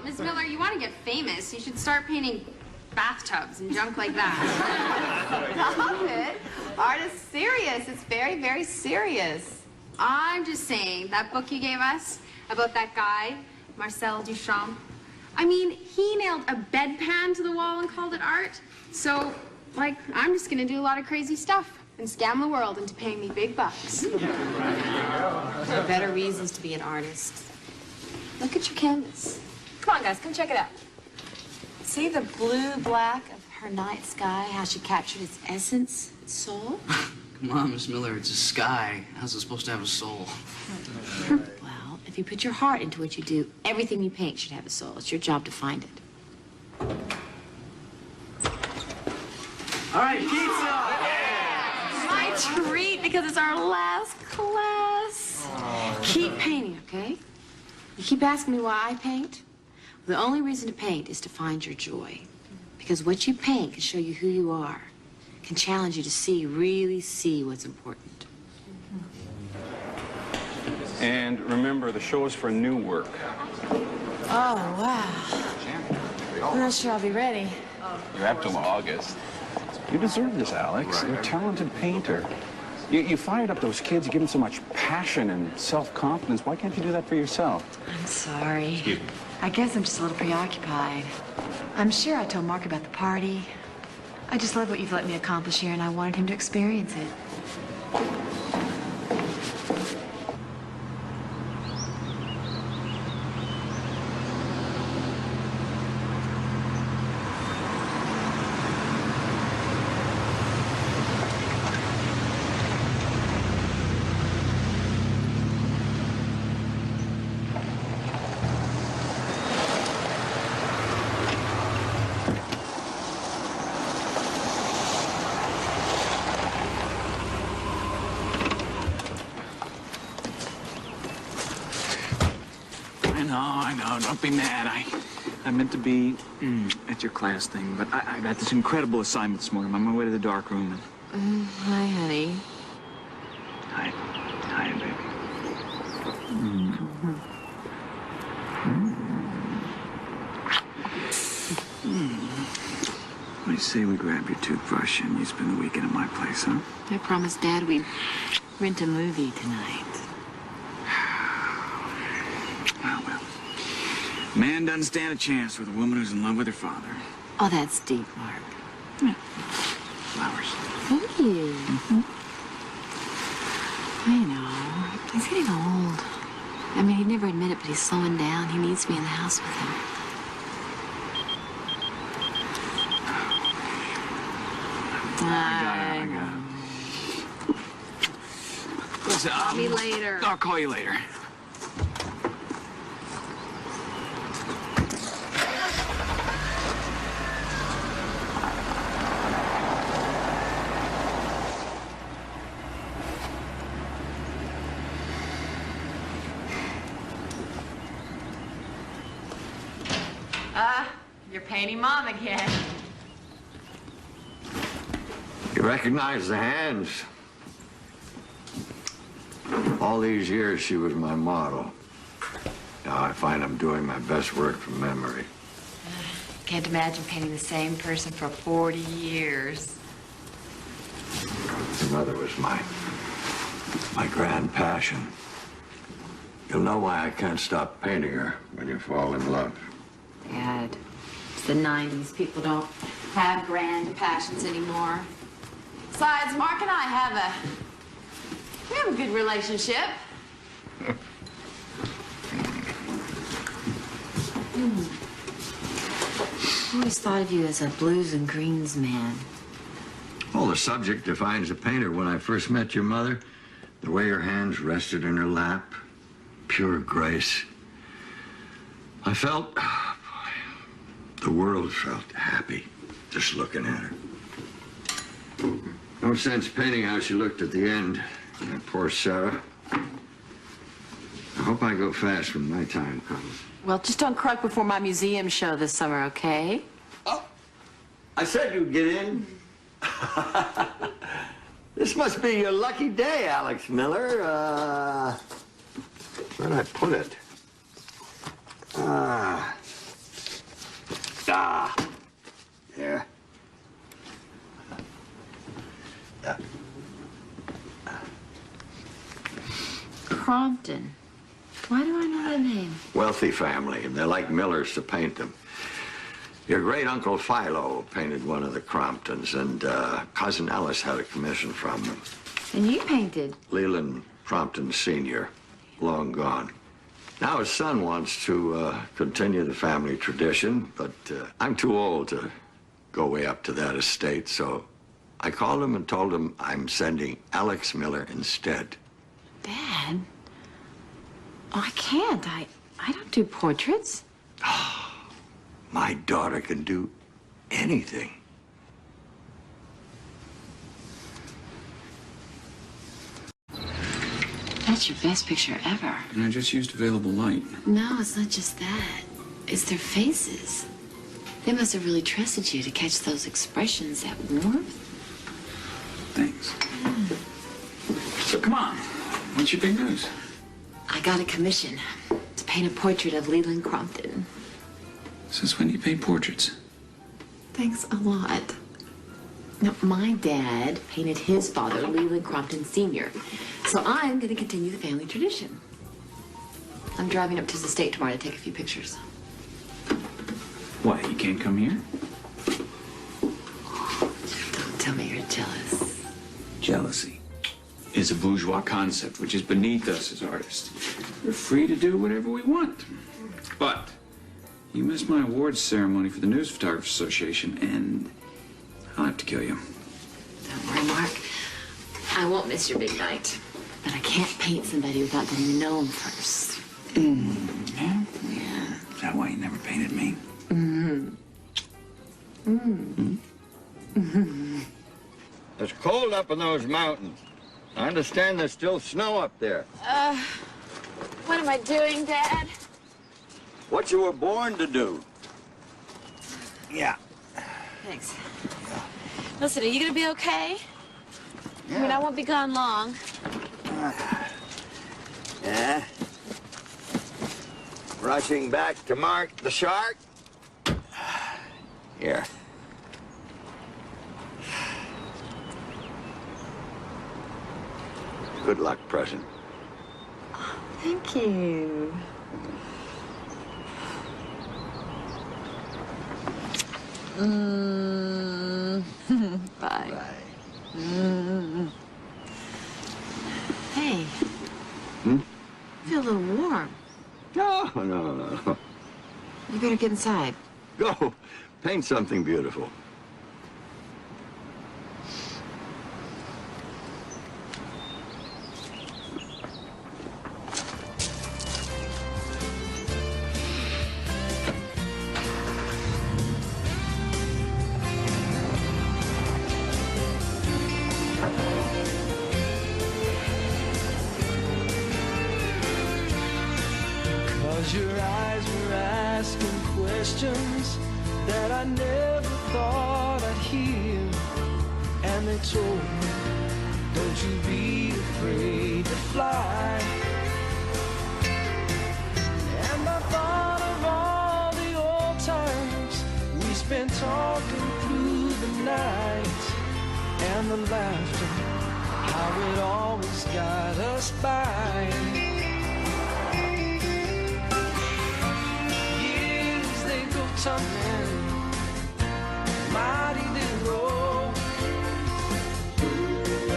Miss Miller, you want to get famous, you should start painting bathtubs and junk like that. Stop it. Art is serious. It's very, very serious. I'm just saying, that book you gave us about that guy, Marcel Duchamp, I mean, he nailed a bedpan to the wall and called it art. So, like, I'm just going to do a lot of crazy stuff and scam the world into paying me big bucks. There are better reasons to be an artist. Look at your canvas. Come on, guys, come check it out. See the blue-black of her night sky, how she captured its essence, its soul? Come on, Miss Miller, it's a sky. How's it supposed to have a soul? Well, if you put your heart into what you do, everything you paint should have a soul. It's your job to find it. All right, pizza! Yeah! My treat, because it's our last class. Keep painting, okay? You keep asking me why I paint. The only reason to paint is to find your joy. Because what you paint can show you who you are, can challenge you to really see what's important. And remember, the show is for new work. Oh, wow. I'm not sure I'll be ready. You have till August. You deserve this, Alex. You're a talented painter. You fired up those kids, you give them so much passion and self-confidence. Why can't you do that for yourself? I'm sorry. Excuse me. I guess I'm just a little preoccupied. I'm sure I told Mark about the party. I just love what you've let me accomplish here, and I wanted him to experience it. I know. Don't be mad. I meant to be at your class thing, but I got this incredible assignment this morning. I'm on my way to the dark room. Hi, honey. Hi. Hi, baby. What do you say we grab your toothbrush and you spend the weekend at my place, huh? I promised Dad we'd rent a movie tonight. Well. Man doesn't stand a chance with a woman who's in love with her father. Oh, that's deep, Mark. Yeah. Flowers. Thank you. I know. He's getting old. I mean, he'd never admit it, but he's slowing down. He needs me in the house with him. I got it. Listen, Call me later. I'll call you later. You're painting Mom again. You recognize the hands? All these years, she was my model. Now I find I'm doing my best work from memory. Can't imagine painting the same person for 40 years. Your mother was my grand passion. You'll know why I can't stop painting her when you fall in love. Dad, it's the 90s. People don't have grand passions anymore. Besides, Mark and I have a good relationship. I always thought of you as a blues and greens man. Well, the subject defines a painter. When I first met your mother, the way her hands rested in her lap, pure grace. I felt, the world felt happy just looking at her. No sense painting how she looked at the end. That poor Sarah. I hope I go fast when my time comes. Well, just don't croak before my museum show this summer, okay? Oh, I said you'd get in. This must be your lucky day, Alex Miller. Where'd I put it? There. Crompton. Why do I know that name? Wealthy family, and they're like Millers to paint them. Your great-uncle Philo painted one of the Cromptons, and cousin Alice had a commission from them. And you painted. Leland Crompton Sr., long gone. Now his son wants to continue the family tradition, but I'm too old to go way up to that estate, so I called him and told him I'm sending Alex Miller instead. Dad? Oh, I can't. I don't do portraits. My daughter can do anything. That's your best picture ever. And I just used available light. No, it's not just that. It's their faces. They must have really trusted you to catch those expressions, that warmth. Thanks. So come on. What's your big news? I got a commission to paint a portrait of Leland Crompton. Since when do you paint portraits? Thanks a lot. Now, my dad painted his father, Leland Crompton Sr., so I'm going to continue the family tradition. I'm driving up to the state tomorrow to take a few pictures. What, you can't come here? Don't tell me you're jealous. Jealousy is a bourgeois concept which is beneath us as artists. We're free to do whatever we want. But you missed my awards ceremony for the News Photographers Association, and I'll have to kill you. Don't worry, Mark. I won't miss your big night. But I can't paint somebody without getting to know them first. Yeah? Yeah. Is that why you never painted me? It's cold up in those mountains. I understand there's still snow up there. What am I doing, Dad? What you were born to do. Yeah. Thanks. Listen, are you gonna be okay? I mean, I won't be gone long. Yeah. Rushing back to mark the shark. Here. Good luck present. Thank you. Bye. Hey. I feel a little warm. No. You better get inside. Go. Paint something beautiful. Your eyes were asking questions that I never thought I'd hear. And they told me, don't you be afraid to fly. And I thought of all the old times we spent talking through the night. And the laughter, how it always got us by. Something mighty did roll.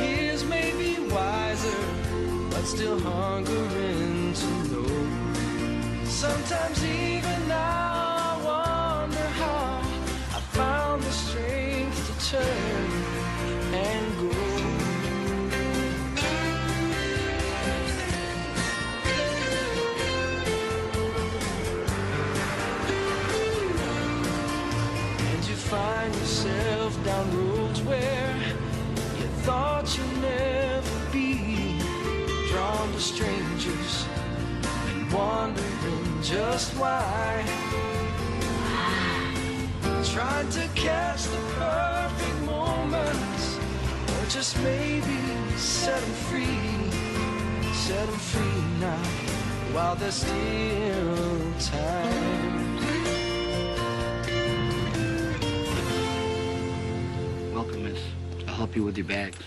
Years may be wiser, but still hungering to know. Sometimes even now I wonder how I found the strength to turn and go. for strangers and wondering just why. Trying to catch the perfect moments, or just maybe set them free now, while there's still time. Welcome, miss. I'll help you with your bags.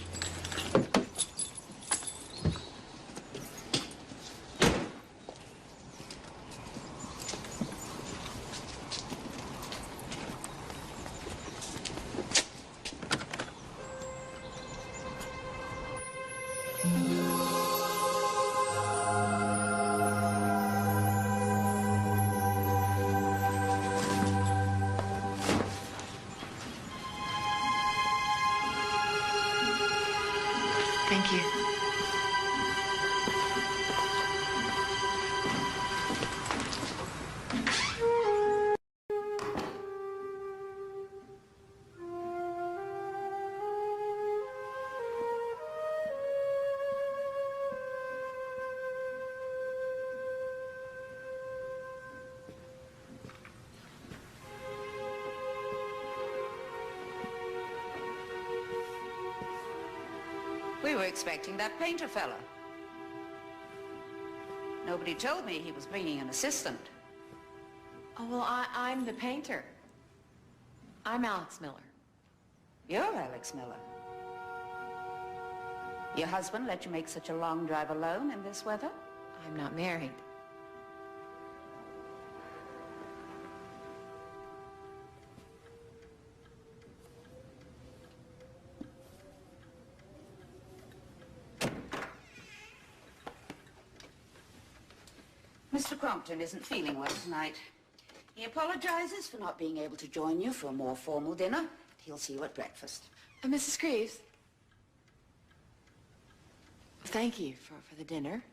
Thank you. We were expecting that painter fella. Nobody told me he was bringing an assistant. Oh, well, I'm the painter. I'm Alex Miller. You're Alex Miller. Your husband let you make such a long drive alone in this weather? I'm not married. Mr. Crompton isn't feeling well tonight. He apologizes for not being able to join you for a more formal dinner. He'll see you at breakfast. Mrs. Greaves. Thank you for the dinner.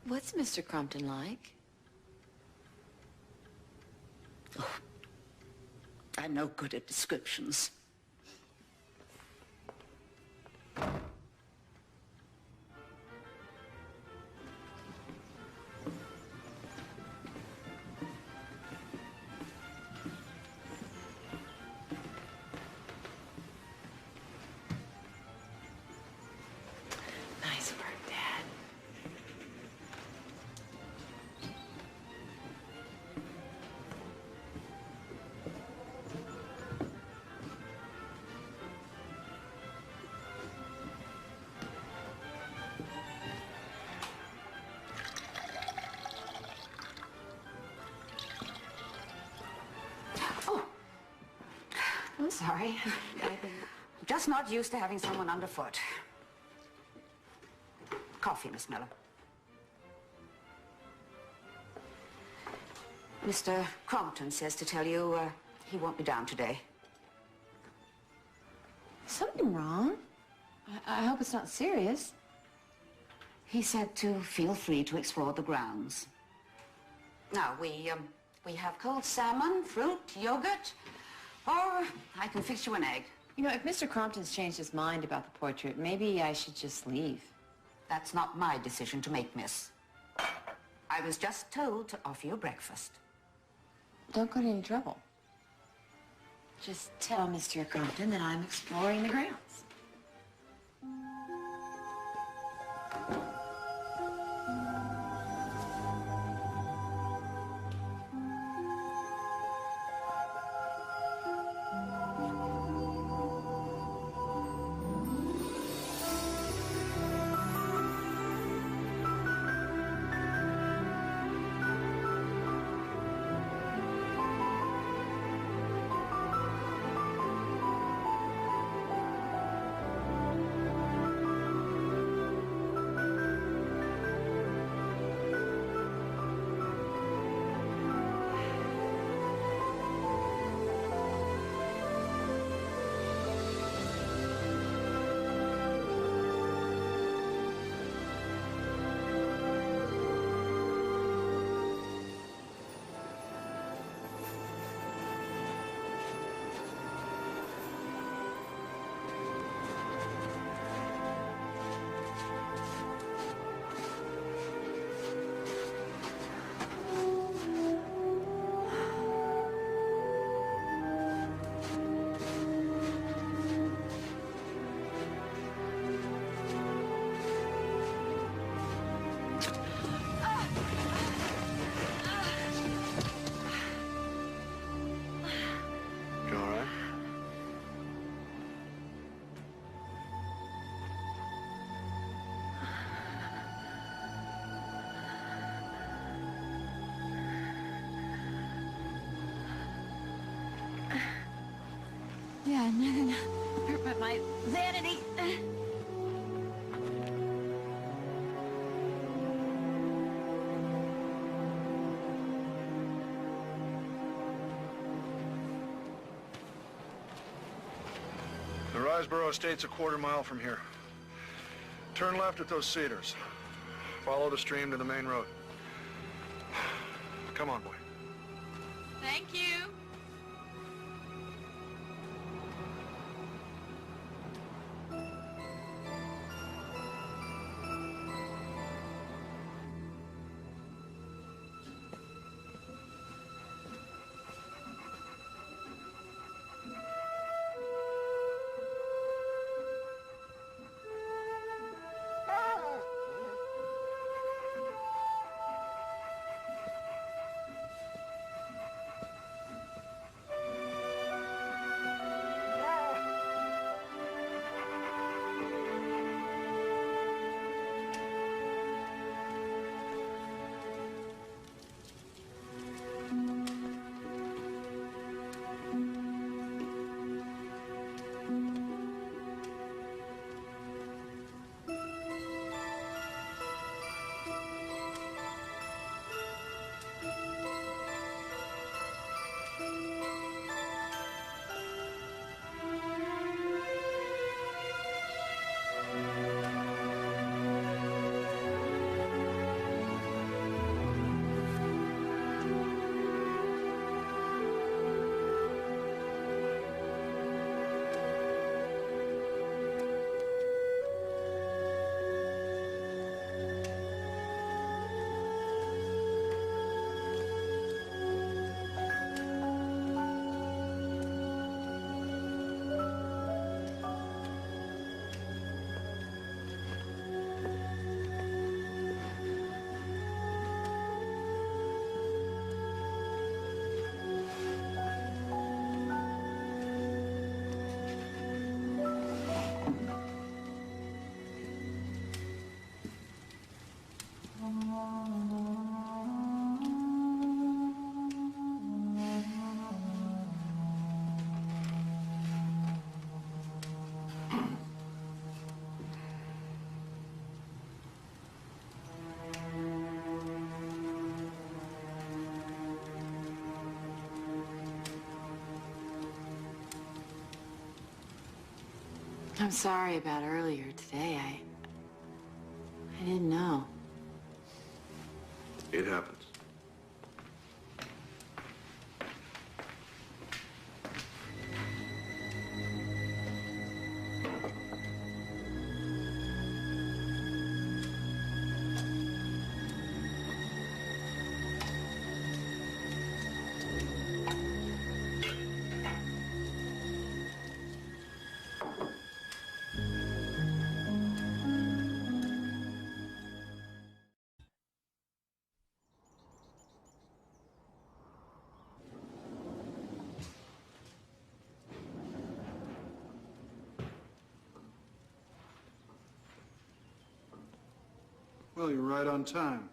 What's Mr. Crompton like? I'm no good at descriptions. Nice work, Dad. I'm sorry. Just not used to having someone underfoot. Coffee, Miss Miller. Mr. Crompton says to tell you he won't be down today. Something wrong? I hope it's not serious. He said to feel free to explore the grounds. Now, we have cold salmon, fruit, yogurt, or I can fix you an egg. You know, if Mr. Crompton's changed his mind about the portrait, maybe I should just leave. That's not my decision to make, miss. I was just told to offer you breakfast. Don't go to any trouble. Just tell Mr. Crompton that I'm exploring the grounds. Yeah, nothing hurt but my vanity. The Riseboro Estate's a quarter-mile from here. Turn left at those cedars. Follow the stream to the main road. Come on, boy. Thank you. I'm sorry about earlier today. I didn't know. It happens. Well, you're right on time.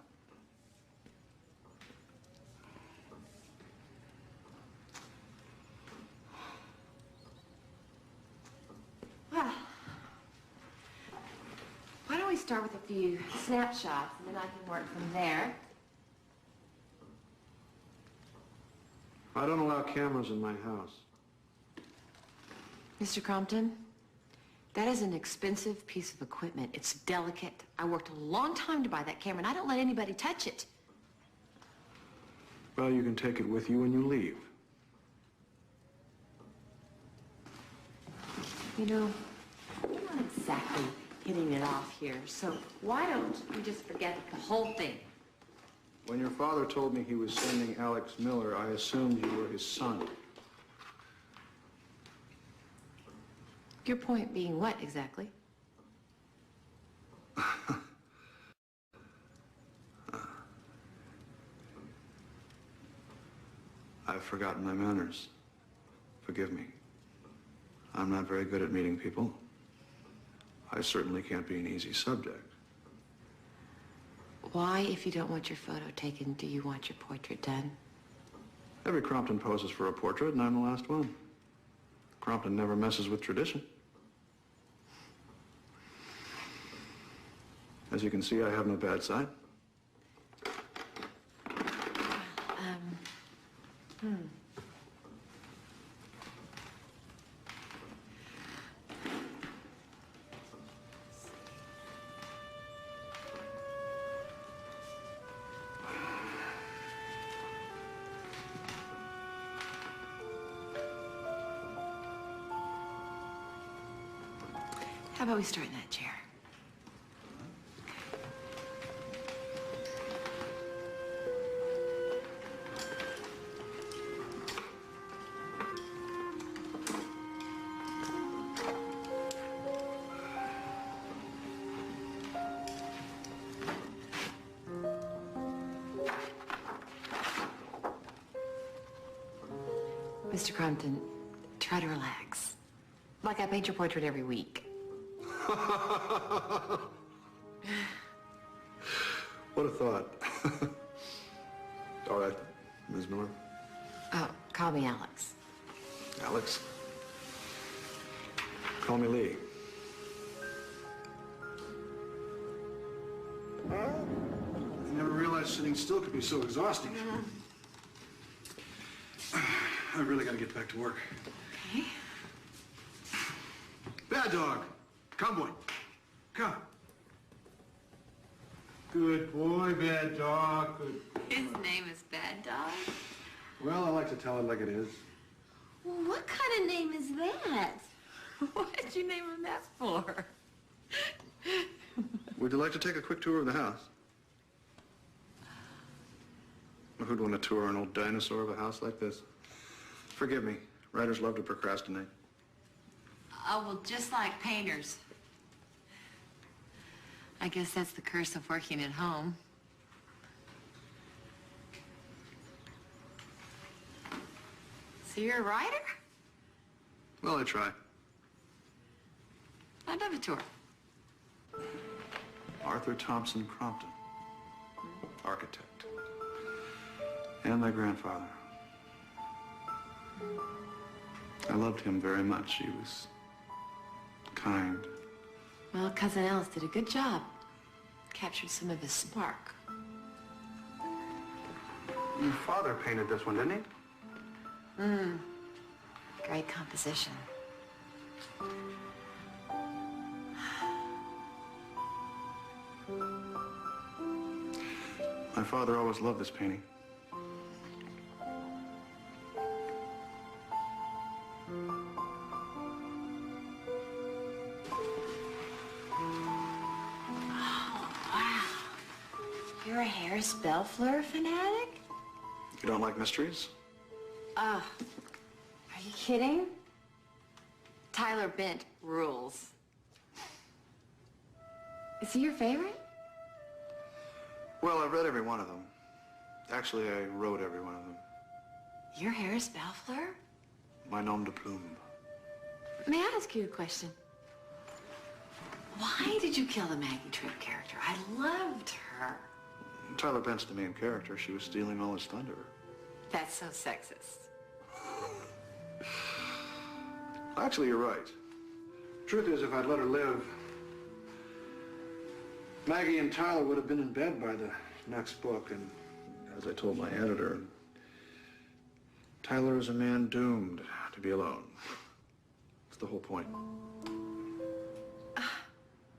Well, why don't we start with a few snapshots, and then I can work from there. I don't allow cameras in my house. Mr. Crompton, that is an expensive piece of equipment. It's delicate. I worked a long time to buy that camera, and I don't let anybody touch it. Well, you can take it with you when you leave. You know, you're not exactly hitting it off here, so why don't we just forget the whole thing? When your father told me he was sending Alex Miller, I assumed you were his son. Your point being what, exactly? I've forgotten my manners. Forgive me. I'm not very good at meeting people. I certainly can't be an easy subject. Why, if you don't want your photo taken, do you want your portrait done? Every Crompton poses for a portrait, and I'm the last one. Crompton never messes with tradition. As you can see, I have no bad side. How about we start in that chair? Mr. Crompton, try to relax. Like I paint your portrait every week. What a thought. All right, Ms. Miller. Oh, call me Alex. Alex. Call me Lee. I never realized sitting still could be so exhausting. I really gotta get back to work. Okay. Bad dog. Come, boy. Come. Good boy, bad dog. Good. His name is Bad Dog? Well, I like to tell it like it is. Well, what kind of name is that? What did you name him that for? Would you like to take a quick tour of the house? Who'd want to tour an old dinosaur of a house like this? Forgive me. Writers love to procrastinate. Oh, well, just like painters. I guess that's the curse of working at home. So you're a writer? Well, I try. I'd love a tour. Arthur Thompson Crompton, architect, and my grandfather. I loved him very much. He was kind. Well, Cousin Alice did a good job. Captured some of his spark. Your father painted this one, didn't he? Great composition. My father always loved this painting. You're a Harris Belfleur fanatic? You don't like mysteries? Are you kidding? Tyler Bent rules. Is he your favorite? Well, I've read every one of them. Actually, I wrote every one of them. You're Harris Belfleur? My nom de plume. May I ask you a question? Why did you kill the Maggie Tripp character? I loved her. Tyler Bent's the main character. She was stealing all his thunder. That's so sexist. Actually, you're right. Truth is, if I'd let her live, Maggie and Tyler would have been in bed by the next book, and as I told my editor, Tyler is a man doomed to be alone. That's the whole point.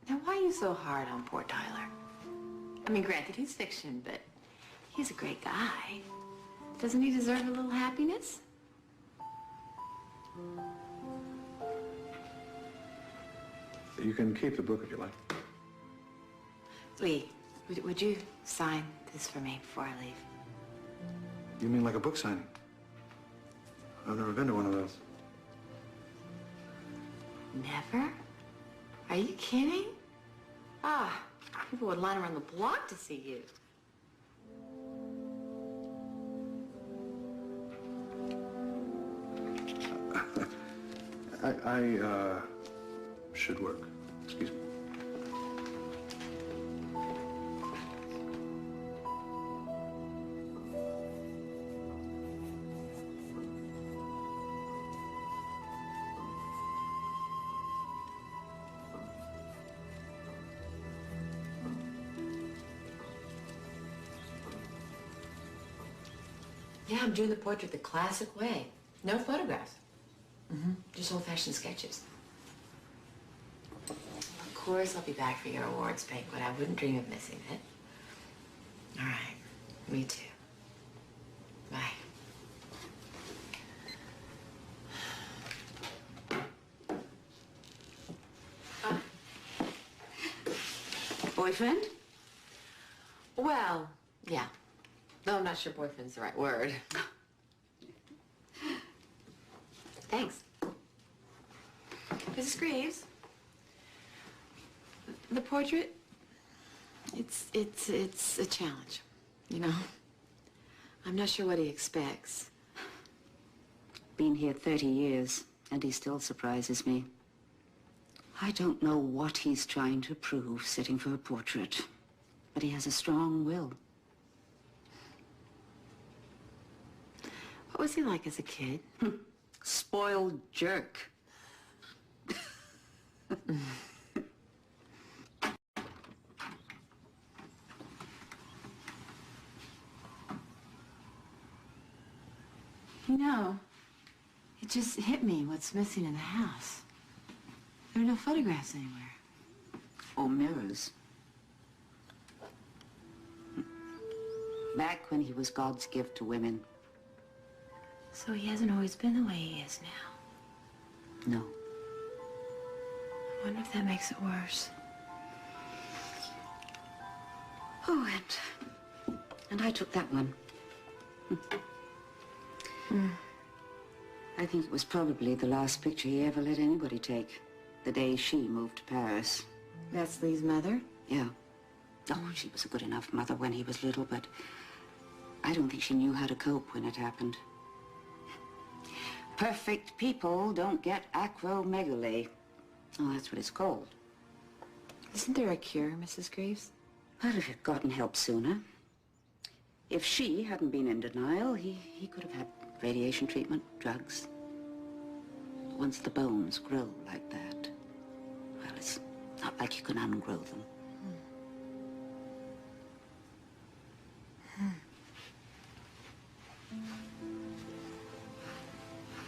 Now, why are you so hard on poor Tyler? I mean, granted, he's fiction, but he's a great guy. Doesn't he deserve a little happiness? You can keep the book if you like. Lee, would you sign this for me before I leave? You mean like a book signing? I've never been to one of those. Never? Are you kidding? People would line around the block to see you. I should work. Excuse me. Yeah, I'm doing the portrait the classic way. No photographs. Just old-fashioned sketches. Of course I'll be back for your awards banquet. I wouldn't dream of missing it. All right. Me too. Bye. Boyfriend? Well, yeah. Though I'm not sure boyfriend's the right word. Thanks. Mrs. Greaves, the portrait, it's a challenge, you know? I'm not sure what he expects. Been here 30 years, and he still surprises me. I don't know what he's trying to prove sitting for a portrait, but he has a strong will. What was he like as a kid? Spoiled jerk. You know, it just hit me what's missing in the house. There are no photographs anywhere. Or mirrors. Back when he was God's gift to women. So he hasn't always been the way he is now. No. I wonder if that makes it worse. Oh, and I took that one. I think it was probably the last picture he ever let anybody take. The day she moved to Paris. That's Lee's mother? Yeah. Oh, she was a good enough mother when he was little, but I don't think she knew how to cope when it happened. Perfect people don't get acromegaly. Oh, that's what it's called. Isn't there a cure, Mrs. Greaves? Well, if he'd gotten help sooner. If she hadn't been in denial, he could have had radiation treatment, drugs. Once the bones grow like that, well, it's not like you can ungrow them.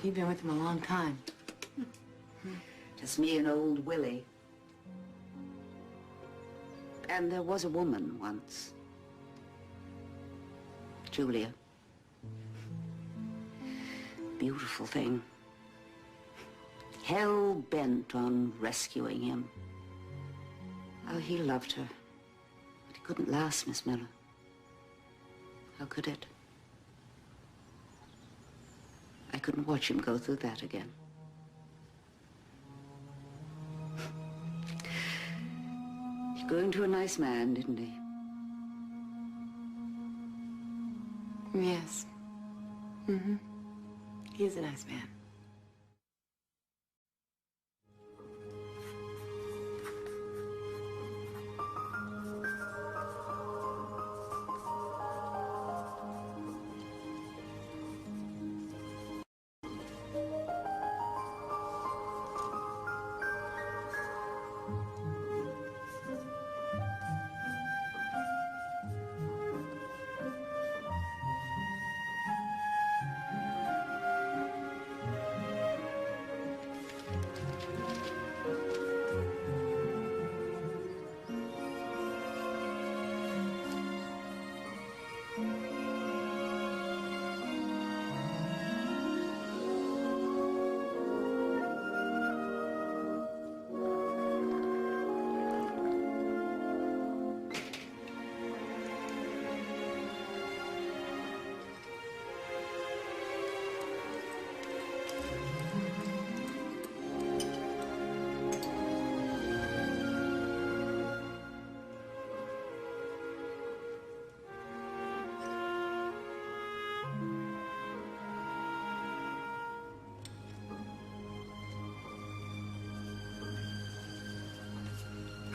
You've been with him a long time. Just me and old Willie. And there was a woman once. Julia. Beautiful thing. Hell-bent on rescuing him. Oh, he loved her. But it couldn't last, Miss Miller. How could it? I couldn't watch him go through that again. He grew into a nice man, didn't he? Yes. He is a nice man.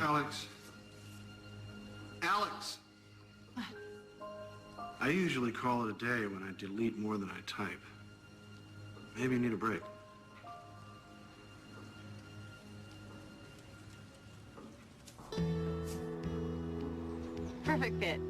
Alex. Alex! What? I usually call it a day when I delete more than I type. Maybe you need a break. Perfect fit.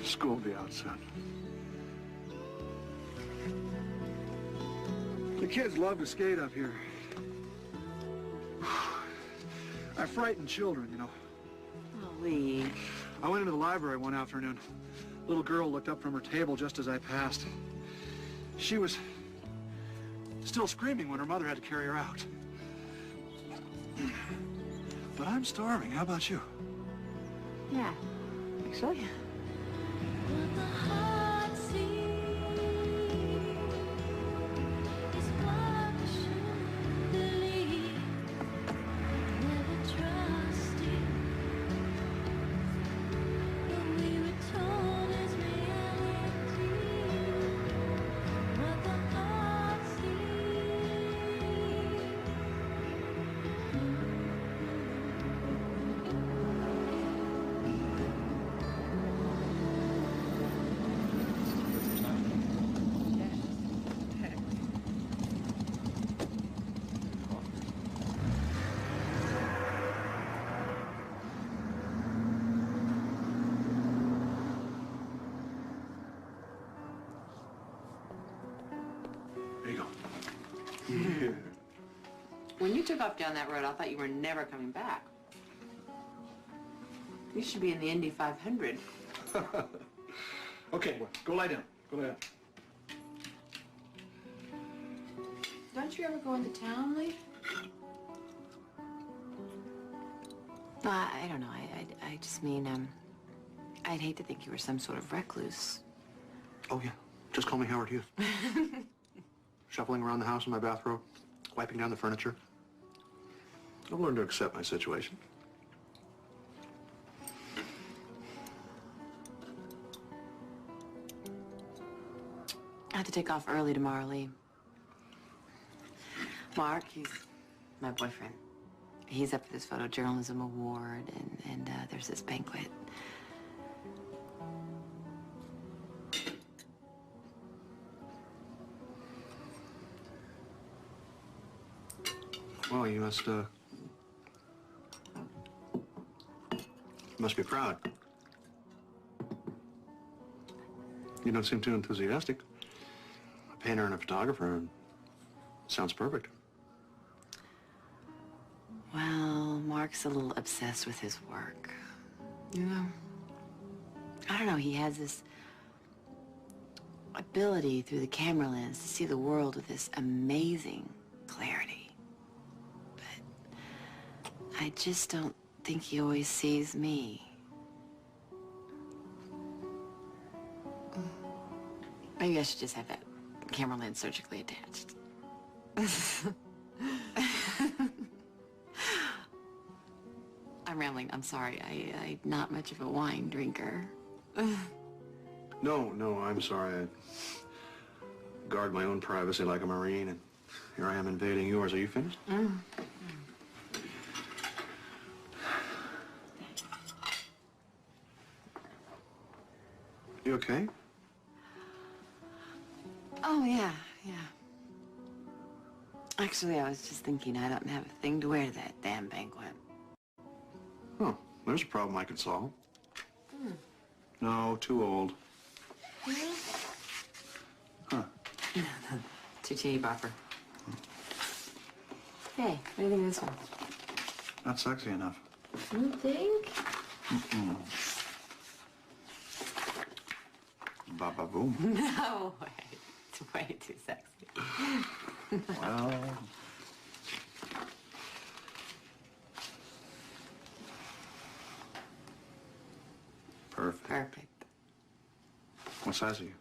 School will be out soon. The kids love to skate up here. I frighten children, you know. Oh, Lee. I went into the library one afternoon. A little girl looked up from her table just as I passed. She was still screaming when her mother had to carry her out. But I'm starving. How about you? Yeah, actually. There you go. When you took off down that road, I thought you were never coming back. You should be in the Indy 500. Okay, well, go lie down. Go lie down. Don't you ever go into town, Lee? I don't know. I just mean, I'd hate to think you were some sort of recluse. Oh, yeah. Just call me Howard Hughes. Shuffling around the house in my bathrobe, wiping down the furniture. I've learned to accept my situation. I have to take off early tomorrow, Lee. Mark, he's my boyfriend. He's up for this photojournalism award, and there's this banquet. Well, you must be proud. You don't seem too enthusiastic. A painter and a photographer, and sounds perfect. Well, Mark's a little obsessed with his work. You know? I don't know, he has this ability through the camera lens to see the world with this amazing clarity. But I just don't think he always sees me. Maybe I should just have that camera lens surgically attached. I'm rambling. I'm sorry. I'm not much of a wine drinker. No, I'm sorry. I guard my own privacy like a Marine, and here I am invading yours. Are you finished? You okay? Oh, yeah. Actually, I was just thinking I don't have a thing to wear to that damn banquet. Oh, there's a problem I can solve. No, too old. Huh. Too cheap offer. Hey, what do you think of this one? Not sexy enough. You think? Ba-ba boom. No way. It's way too sexy. Well... Perfect. What size are you?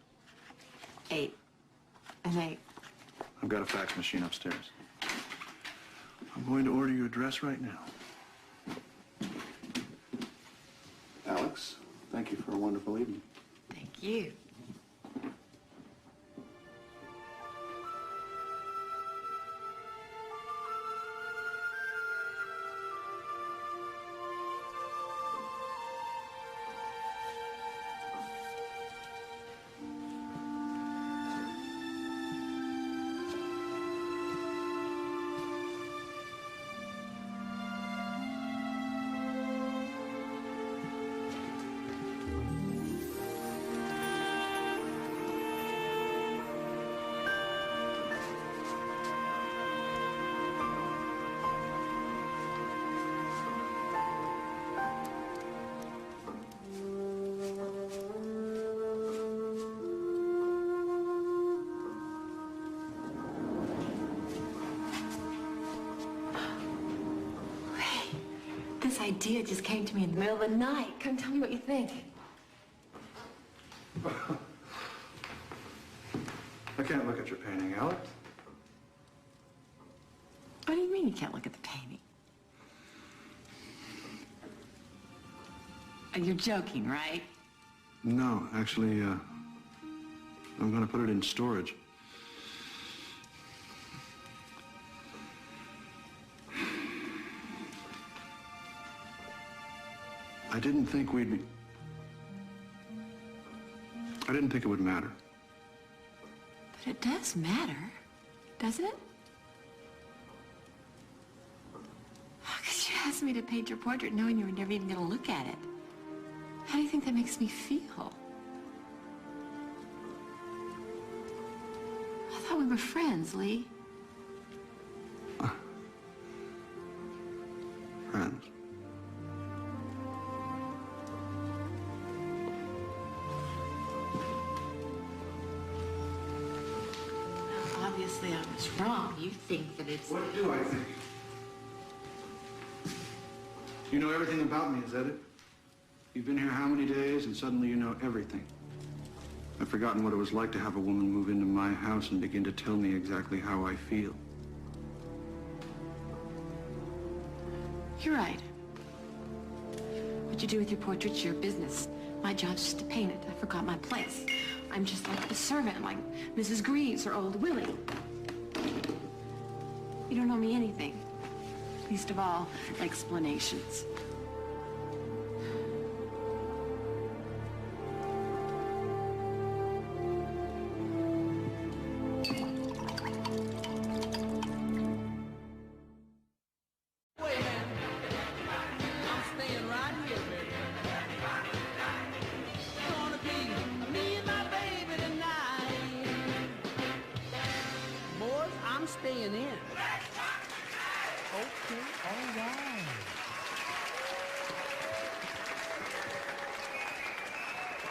8. An 8. I've got a fax machine upstairs. I'm going to order you a dress right now. Alex, thank you for a wonderful evening. Thank you. idea just came to me in the middle of the night. Come tell me what you think. I can't look at your painting, Alex. What do you mean you can't look at the painting? You're joking, right? No, actually, I'm gonna put it in storage. I didn't think it would matter. But it does matter, doesn't it? How could you ask me to paint your portrait knowing you were never even going to look at it? How do you think that makes me feel? I thought we were friends, Lee. Friends. Obviously, I was wrong. You think that it's... What do I think? You know everything about me, is that it? You've been here how many days, and suddenly you know everything. I've forgotten what it was like to have a woman move into my house and begin to tell me exactly how I feel. You're right. What you do with your portrait's your business. My job's just to paint it. I forgot my place. I'm just like a servant, like Mrs. Greaves or old Willie. You don't owe me anything. Least of all, explanations.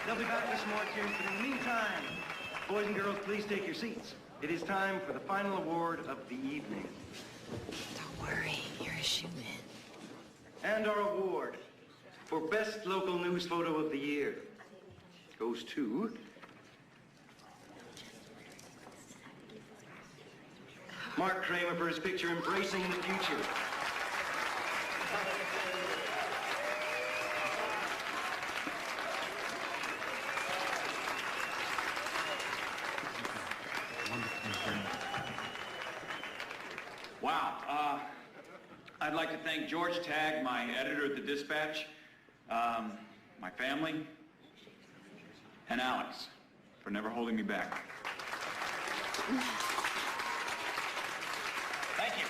They'll be back this morning, but in the meantime, boys and girls, please take your seats. It is time for the final award of the evening. Don't worry, you're a shoo-in. And our award for Best Local News Photo of the Year goes to... Mark Kramer for his picture Embracing the Future. Wow. I'd like to thank George Tagg, my editor at the Dispatch, my family, and Alex for never holding me back. Thank you.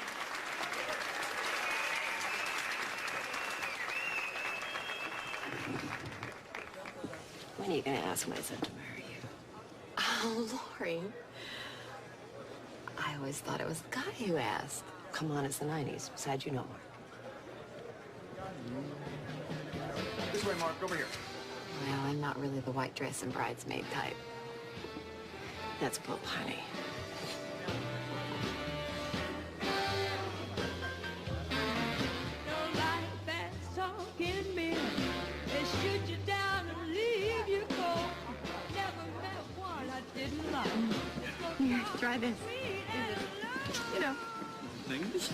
When are you going to ask myself to marry you? Oh, Lori. I always thought it was the guy who asked. Come on, it's the 90s. Besides, you know Mark. This way, Mark, over here. Well, I'm not really the white dress and bridesmaid type. That's bull, honey. Here, try this. You know. Things?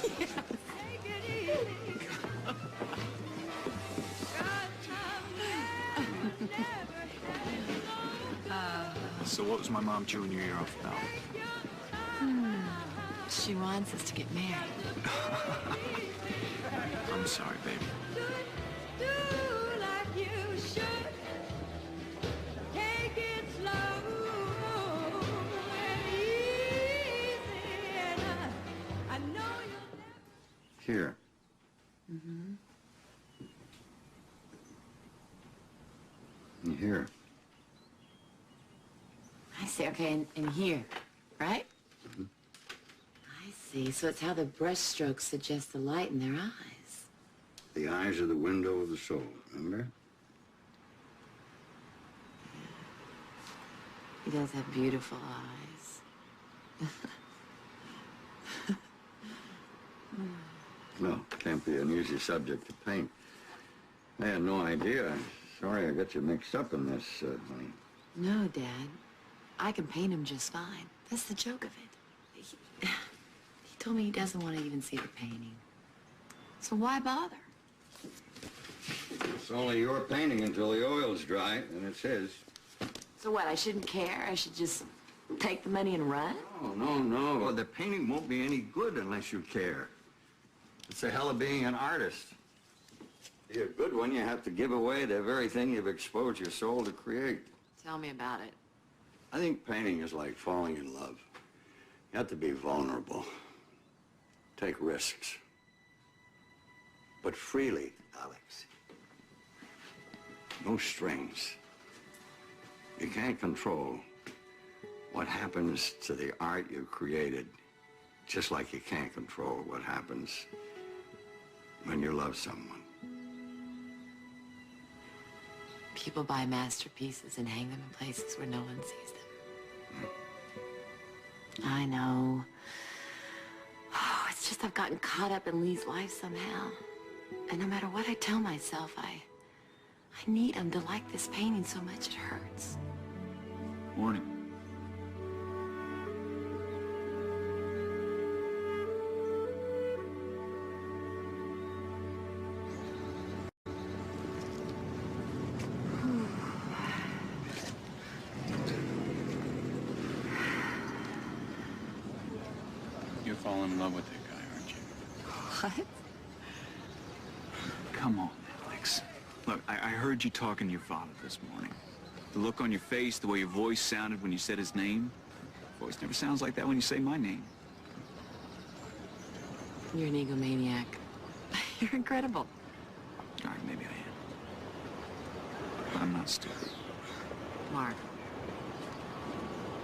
So what was my mom chewing your ear off about? She wants us to get married. I'm sorry, baby. Here. Mm-hmm. Here. I see. Okay, and here, right? Mm-hmm. I see. So it's how the brush strokes suggest the light in their eyes. The eyes are the window of the soul, remember? He does have beautiful eyes. Well, can't be an easy subject to paint. I had no idea. Sorry I got you mixed up in this, honey. No, Dad. I can paint him just fine. That's the joke of it. He told me he doesn't want to even see the painting. So why bother? It's only your painting until the oil's dry, and it's his. So what, I shouldn't care? I should just take the money and run? Oh, no. The painting won't be any good unless you care. It's the hell of being an artist. To be a good one, you have to give away the very thing you've exposed your soul to create. Tell me about it. I think painting is like falling in love. You have to be vulnerable. Take risks. But freely, Alex. No strings. You can't control what happens to the art you created, just like you can't control what happens when you love someone. People buy masterpieces and hang them in places where no one sees them. I know. Oh, it's just I've gotten caught up in Lee's life somehow. And no matter what I tell myself, I need him to like this painting so much it hurts. Morning. You're falling in love with that guy, aren't you? What? Come on, Alex. Look, I heard you talking to your father this morning. The look on your face, the way your voice sounded when you said his name. Your voice never sounds like that when you say my name. You're an egomaniac. You're incredible. All right, maybe I am. But I'm not stupid. Mark,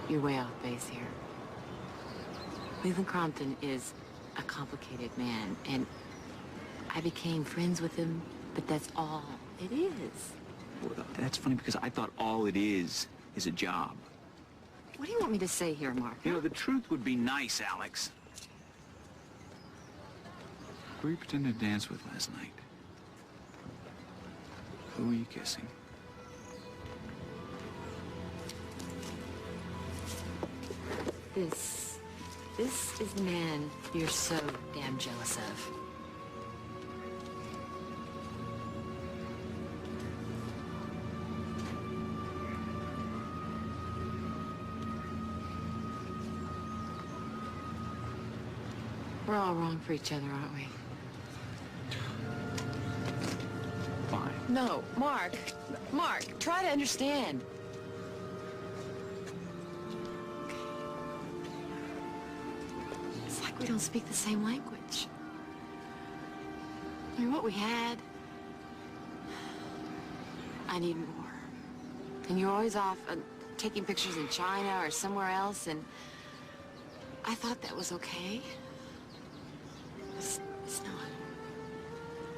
you're way off base here. Leland Crompton is a complicated man, and I became friends with him, but that's all it is. Well, that's funny because I thought all it is a job. What do you want me to say here, Mark? You know, the truth would be nice, Alex. Who were you pretending to dance with last night? Who were you kissing? This is the man you're so damn jealous of. We're all wrong for each other, aren't we? Fine. No, Mark, try to understand. It's like we don't speak the same language. I mean, what we had, I need more. And you're always off taking pictures in China or somewhere else, and I thought that was okay. It's not.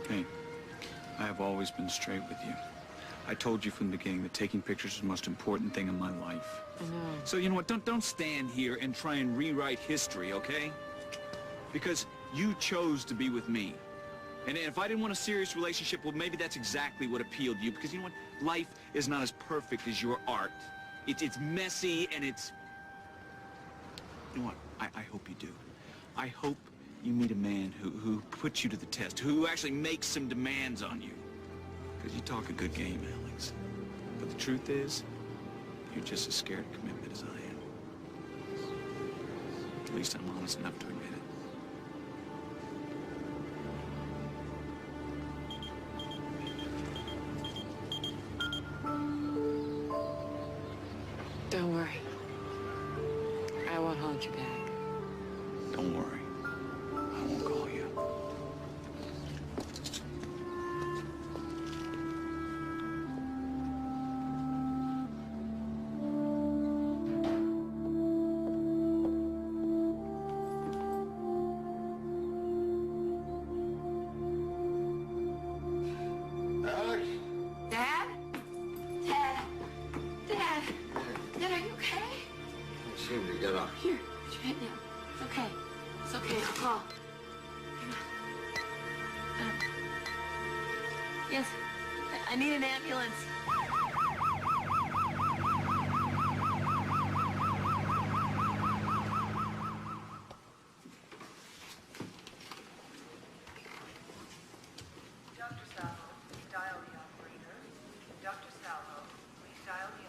Hey, I have always been straight with you. I told you from the beginning that taking pictures is the most important thing in my life. I know. So you know what? Don't stand here and try and rewrite history, okay? Because you chose to be with me. And if I didn't want a serious relationship, well, maybe that's exactly what appealed to you. Because you know what? Life is not as perfect as your art. It's messy and it's... You know what? I hope you do. I hope you meet a man who puts you to the test, who actually makes some demands on you. Because you talk a good game, Alex. But the truth is, you're just as scared of commitment as I am. At least I'm honest enough to admit it. Don't worry. I won't hold you back. Don't worry. I won't call you. Alex? Dad? Dad, are you okay? I seem to get up. Here, put your head down. It's okay. It's okay, I'll call. Yes, I need an ambulance. Dr. Salvo, please dial the operator. Dr. Salvo, please dial the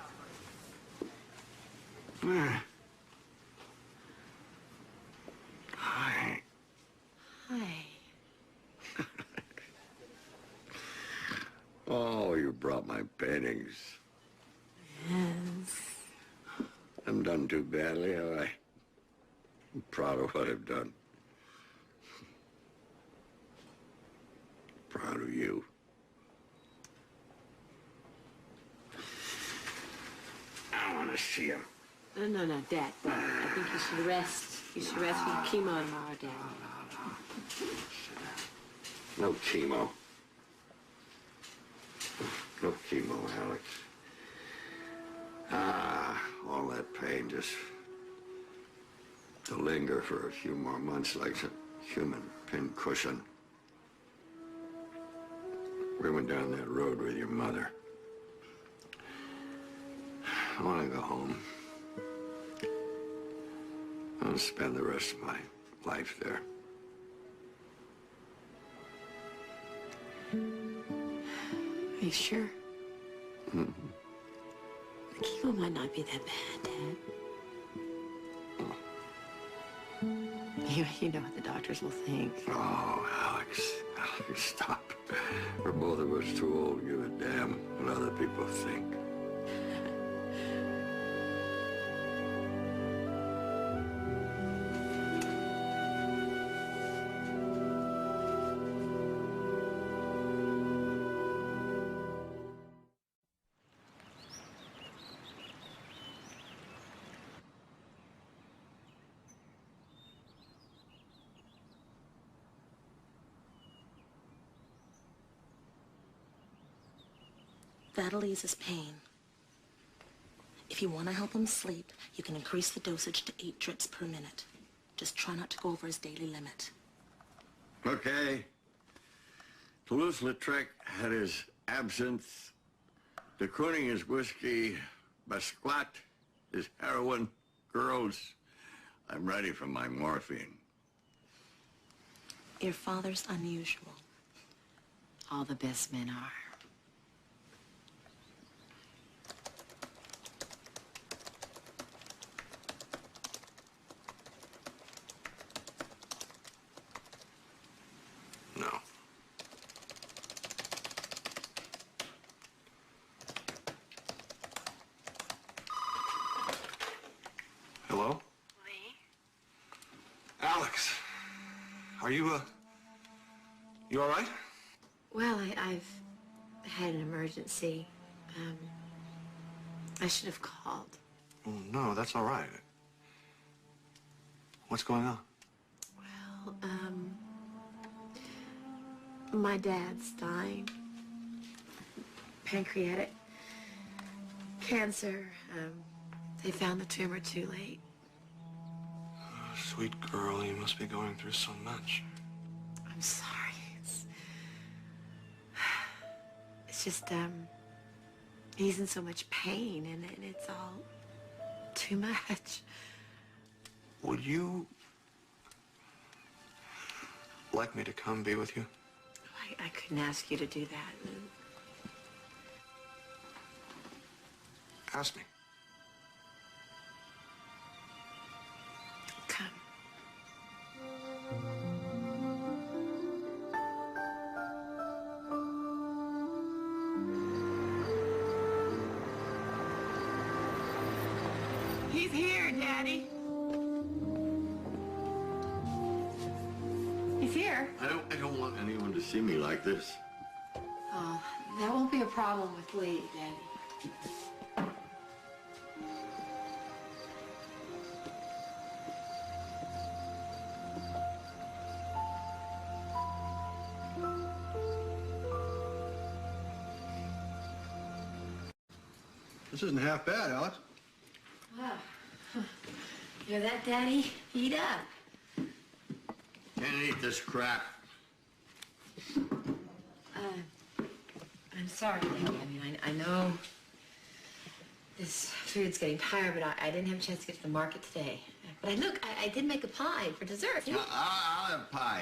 operator. Hi. Hi. Oh, you brought my paintings. Yes. I haven't done too badly, have I? I'm proud of what I've done. Proud of you. I want to see him. No, Dad. I think you should rest. You should rest for your chemo tomorrow, Dad. No chemo. No chemo, Alex. All that pain just to linger for a few more months like a human pincushion. We went down that road with your mother. I want to go home. I want to spend the rest of my life there. Are you sure? Mm-hmm. The chemo might not be that bad, Dad. You know what the doctors will think. Oh, Alex, stop. We're both of us too old to give a damn what other people think. That'll ease his pain. If you want to help him sleep, you can increase the dosage to 8 drips per minute. Just try not to go over his daily limit. Okay. Toulouse-Lautrec had his absinthe. De Kooning is whiskey. Basclat is heroin. Girls, I'm ready for my morphine. Your father's unusual. All the best men are. No. Hello? Lee? Alex, are you all right? Well, I've had an emergency. I should have called. Oh, no, that's all right. What's going on? Well, my dad's dying. Pancreatic cancer. They found the tumor too late. Oh, sweet girl, you must be going through so much. I'm sorry. It's just, he's in so much pain, and it's all too much. Would you like me to come be with you? I couldn't ask you to do that. Ask me. Come. He's here, Daddy. He's here. I don't want anyone to see me like this. Oh, that won't be a problem with Lee, Daddy. This isn't half bad, Alex. Oh. Hear that, Daddy? Eat up. Can't eat this crap. I'm sorry, Nikki. I mean, I know this food's getting tired, but I didn't have a chance to get to the market today. But I did make a pie for dessert. You know? I'll have pie.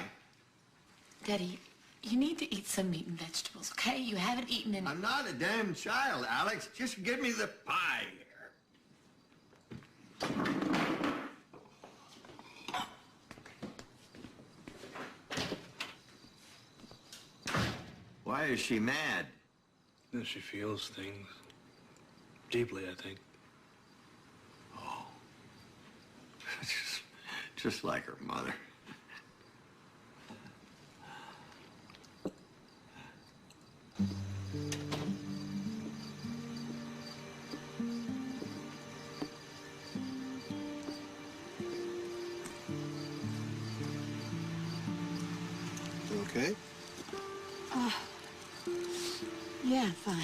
Daddy, you need to eat some meat and vegetables, okay? You haven't eaten any... I'm not a damn child, Alex. Just give me the pie. Why is she mad? She feels things deeply, I think. Oh. just like her mother. You okay? Yeah, I'm fine.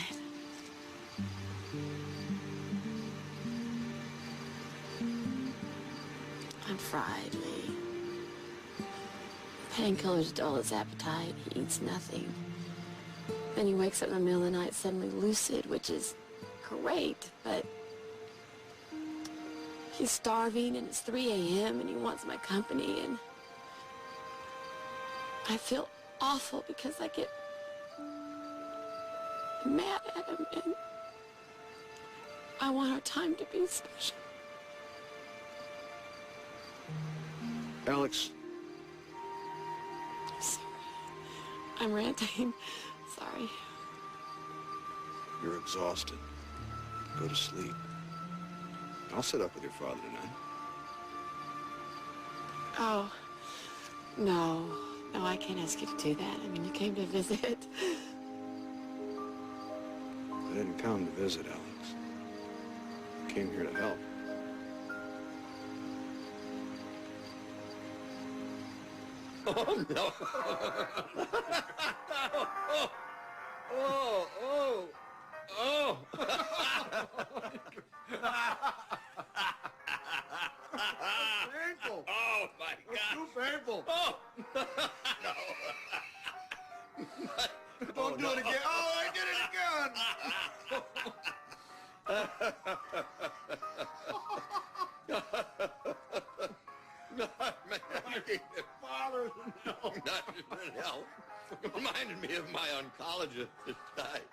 I'm fried, Lee. Painkillers dull his appetite. He eats nothing. Then he wakes up in the middle of the night suddenly lucid, which is great, but he's starving and it's 3 a.m. and he wants my company, and I feel awful because I get mad at him, and I want our time to be special. Alex. I'm sorry. I'm ranting. Sorry. You're exhausted. Go to sleep. I'll sit up with your father tonight. Oh, no. No, I can't ask you to do that. I mean, you came to visit. I didn't come to visit, Alex. I came here to help. Oh, no. Oh. Painful. Oh, my God. Too painful. Oh. No. Don't do it again. Oh, I did it again. No, man. Father, no. No. Reminded me of my oncologist this time.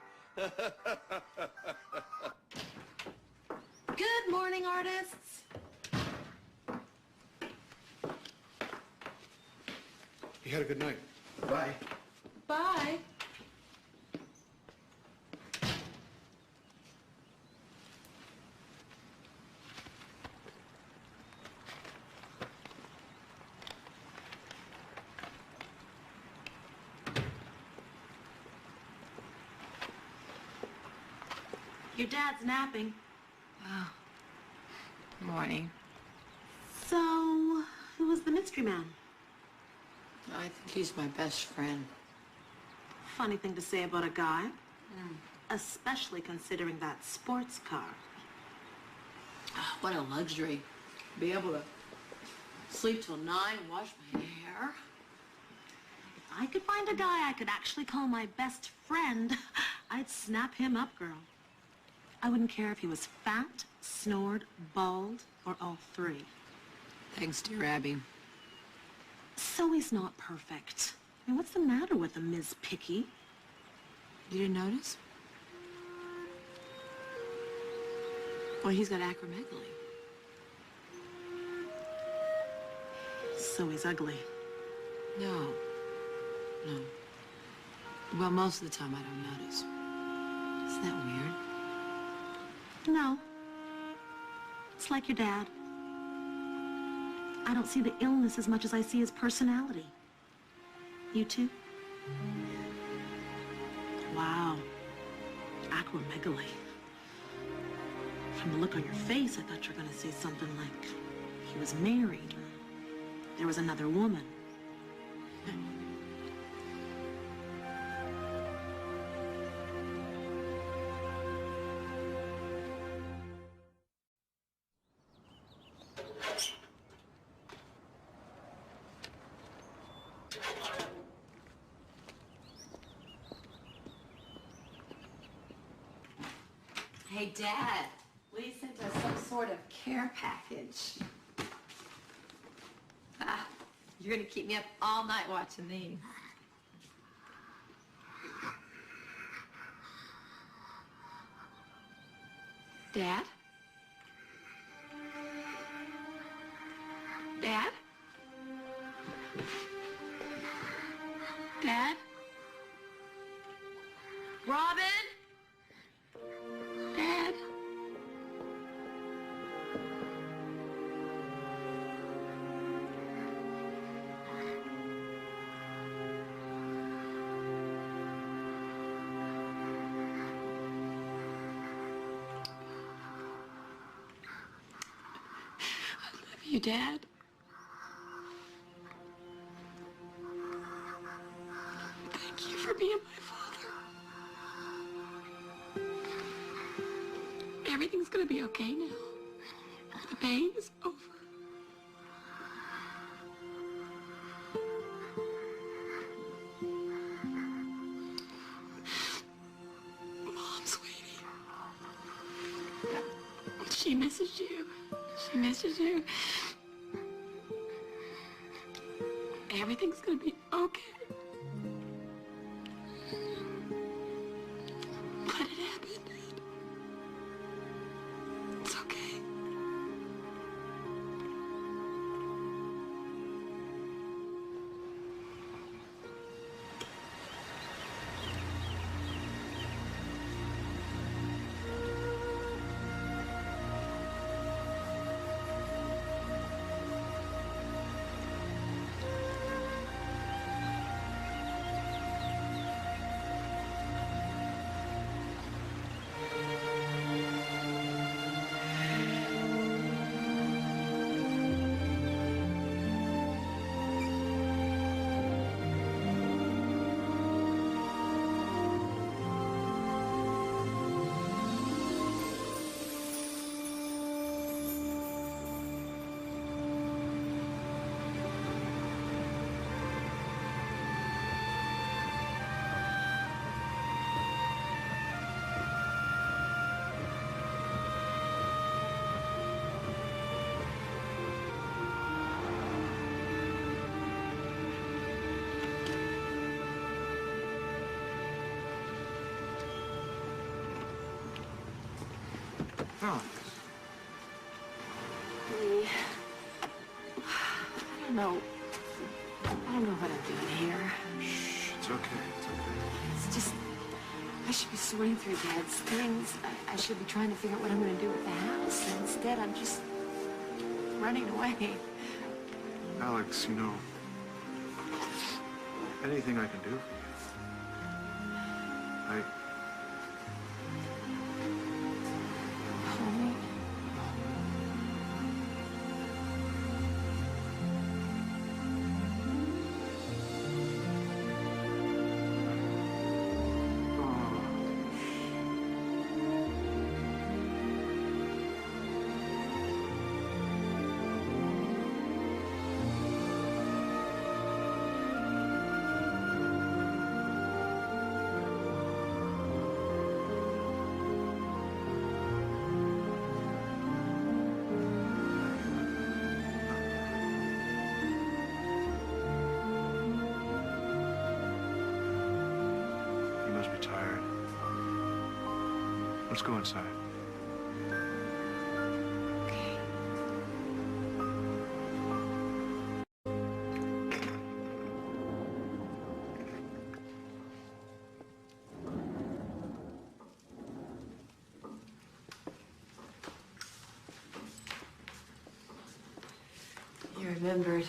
Good morning, artists. You had a good night. Bye. Bye. Your dad's napping. Oh. Morning. So, who was the mystery man? I think he's my best friend. Funny thing to say about a guy. Especially considering that sports car. Oh, what a luxury. Be able to sleep till 9 and wash my hair. If I could find a guy I could actually call my best friend, I'd snap him up, girl. I wouldn't care if he was fat, snored, bald, or all three. Thanks, dear Abby. So he's not perfect. I mean, what's the matter with him, Ms. Picky? You didn't notice? Well, he's got acromegaly. So he's ugly. No. No. Well, most of the time I don't notice. Isn't that weird? No. It's like your dad. I don't see the illness as much as I see his personality. You too? Wow. Acromegaly. From the look on your face, I thought you were going to say something like he was married or there was another woman. Hey, Dad, Lee sent us some sort of care package. Ah, you're gonna keep me up all night watching these. Dad? Dad? Dad? Robin? Dad? I love you, Dad. Thank you for being my father. Everything's gonna be okay now. The pain is over. Mom's waiting. She misses you. She misses you. Everything's gonna be okay. Let it happen, Dad. It's okay. Alex. Lee, I don't know what I'm doing here. Shh, it's okay, it's okay. It's just, I should be sorting through Dad's things. I should be trying to figure out what I'm going to do with the house. And instead, I'm just running away. Alex, you know, anything I can do for you. Homie. You must be tired. Let's go inside. You remembered.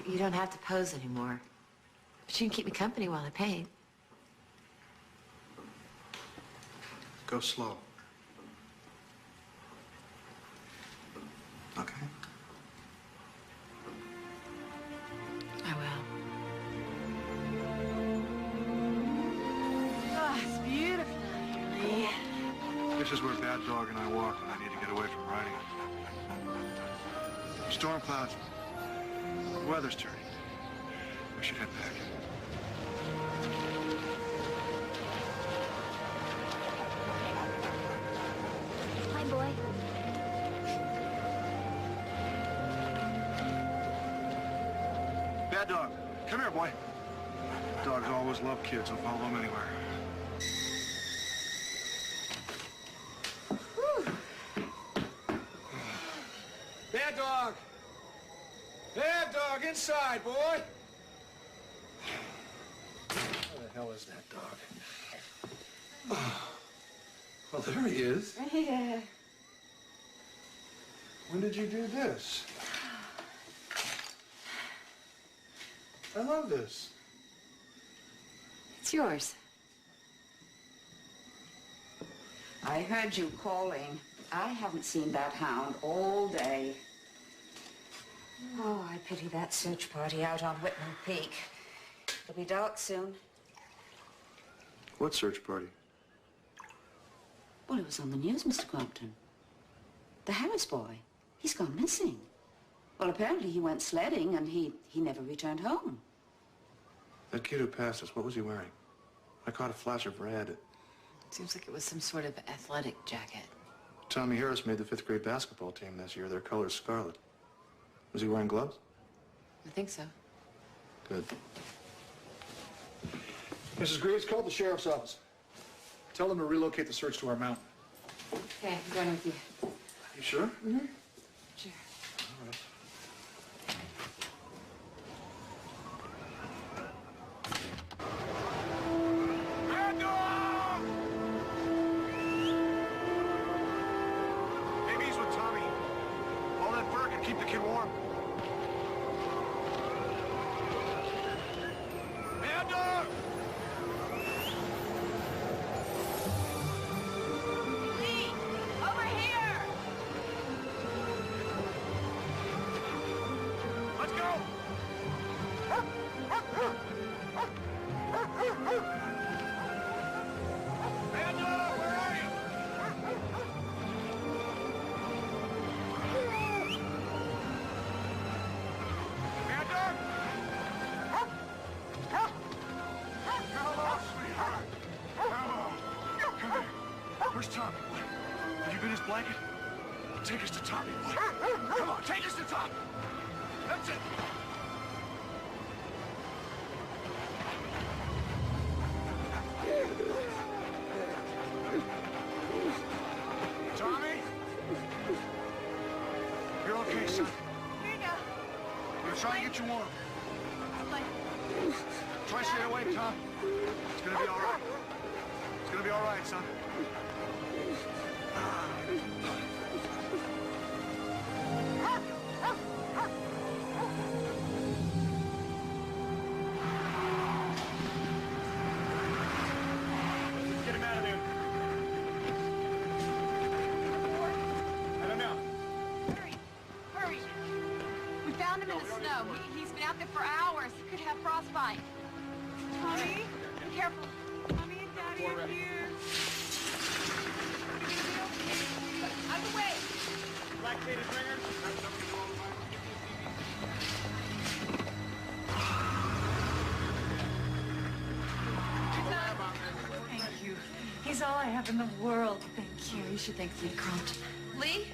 You don't have to pose anymore. But you can keep me company while I paint. Go slow. Okay? I will. Oh, it's beautiful out here, Lee. This is where Bad Dog and I walk when I need to get away from writing. Storm clouds. The weather's turning. We should head back. Hi, boy. Bad Dog, come here, boy. Dogs always love kids. I'll follow them anywhere. Bad Dog! Bad Dog, inside, boy! Where the hell is that dog? Oh. Well, there he is. Yeah. When did you do this? I love this. It's yours. I heard you calling. I haven't seen that hound all day. Oh, I pity that search party out on Whitman Peak. It'll be dark soon. What search party? Well, it was on the news, Mr. Crompton. The Harris boy. He's gone missing. Well, apparently he went sledding and he never returned home. That kid who passed us, what was he wearing? I caught a flash of red. It seems like it was some sort of athletic jacket. Tommy Harris made the 5th grade basketball team this year. Their color's scarlet. Was he wearing gloves? I think so. Good. Mrs. Greaves, call the sheriff's office. Tell them to relocate the search to our mountain. Okay, I'm going with you. You sure? Mm-hmm. Sure. All right. Maybe he's with Tommy. All that fur can keep the kid warm. Bad Dog! Lee, over here! Let's go! Bad Dog, where are you? Bad Dog! Hello, sweetheart. Hello. Come here. Where's Tommy? Have you been his blanket? Take us to Tommy, boy. Come on, take us to Tommy. That's it. Tommy? You're okay, son. We're gonna try and get you warm. Try to stay awake, Tom. It's gonna be all right. It's gonna be all right, son. Get him out of there. I don't know. Hurry. We found him in the snow. He's been out there for hours. He could have frostbite. Tommy, be careful. Mommy and Daddy are here. Out of the way. Black faded ringer. Thank you. He's all I have in the world. Thank you. You should thank Lee Crompton. Lee?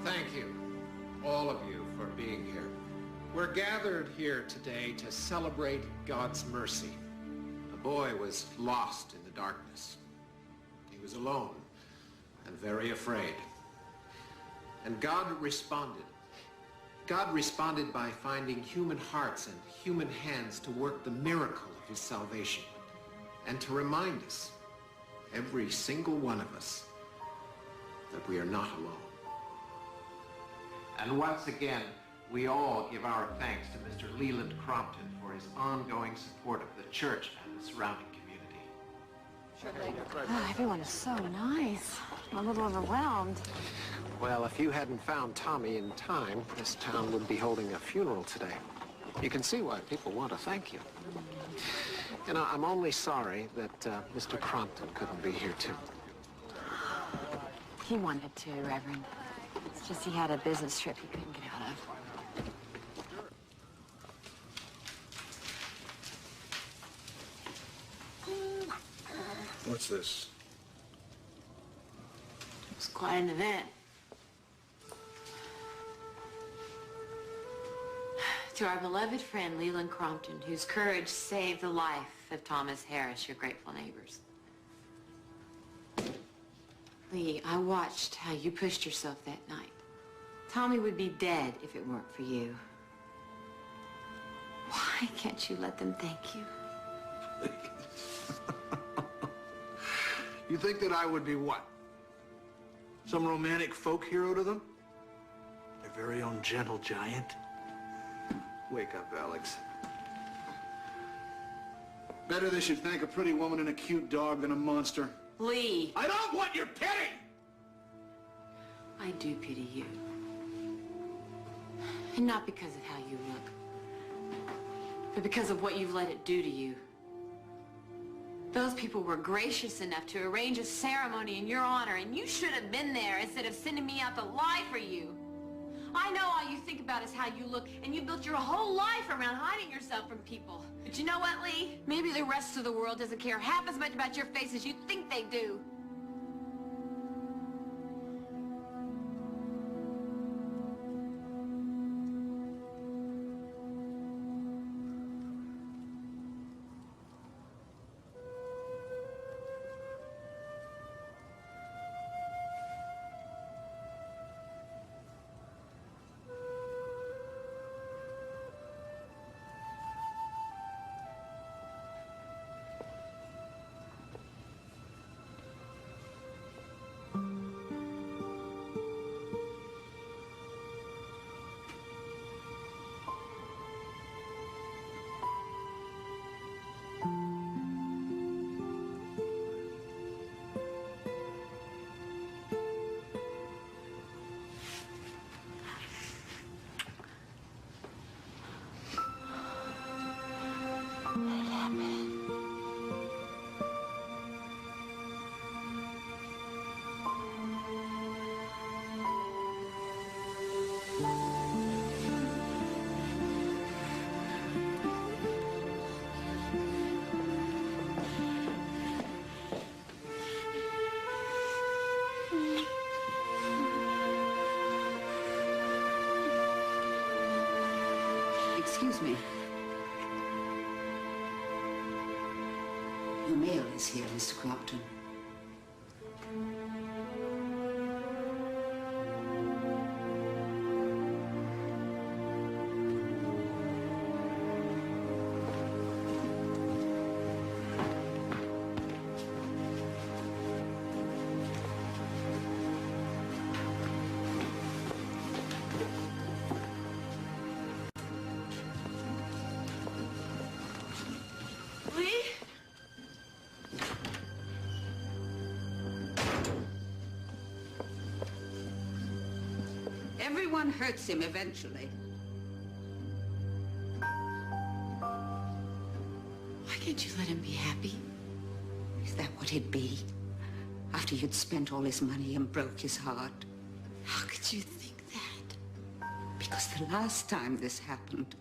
Thank you, all of you, for being here. We're gathered here today to celebrate God's mercy. A boy was lost in the darkness. He was alone. and very afraid. And God responded. God responded by finding human hearts and human hands to work the miracle of his salvation and to remind us, every single one of us, that we are not alone. And once again, we all give our thanks to Mr. Leland Crompton for his ongoing support of the church and the surrounding community. Oh, everyone is so nice. I'm a little overwhelmed. Well, if you hadn't found Tommy in time, this town would be holding a funeral today. You can see why people want to thank you. You know, I'm only sorry that Mr. Crompton couldn't be here, too. He wanted to, Reverend. It's just he had a business trip he couldn't get out of. What's this? It's quite an event. To our beloved friend Leland Crompton, whose courage saved the life of Thomas Harris, your grateful neighbors. Lee, I watched how you pushed yourself that night. Tommy would be dead if it weren't for you. Why can't you let them thank you? You think that I would be what? Some romantic folk hero to them? Their very own gentle giant? Wake up, Alex. Better they should thank a pretty woman and a cute dog than a monster. Lee! I don't want your pity! I do pity you. And not because of how you look, but because of what you've let it do to you. Those people were gracious enough to arrange a ceremony in your honor, and you should have been there instead of sending me out to lie for you. I know all you think about is how you look, and you built your whole life around hiding yourself from people. But you know what, Lee? Maybe the rest of the world doesn't care half as much about your face as you think they do. Excuse me. Your mail is here, Mr. Crompton. Everyone hurts him eventually. Why can't you let him be happy? Is that what it'd be? After you'd spent all his money and broke his heart? How could you think that? Because the last time this happened,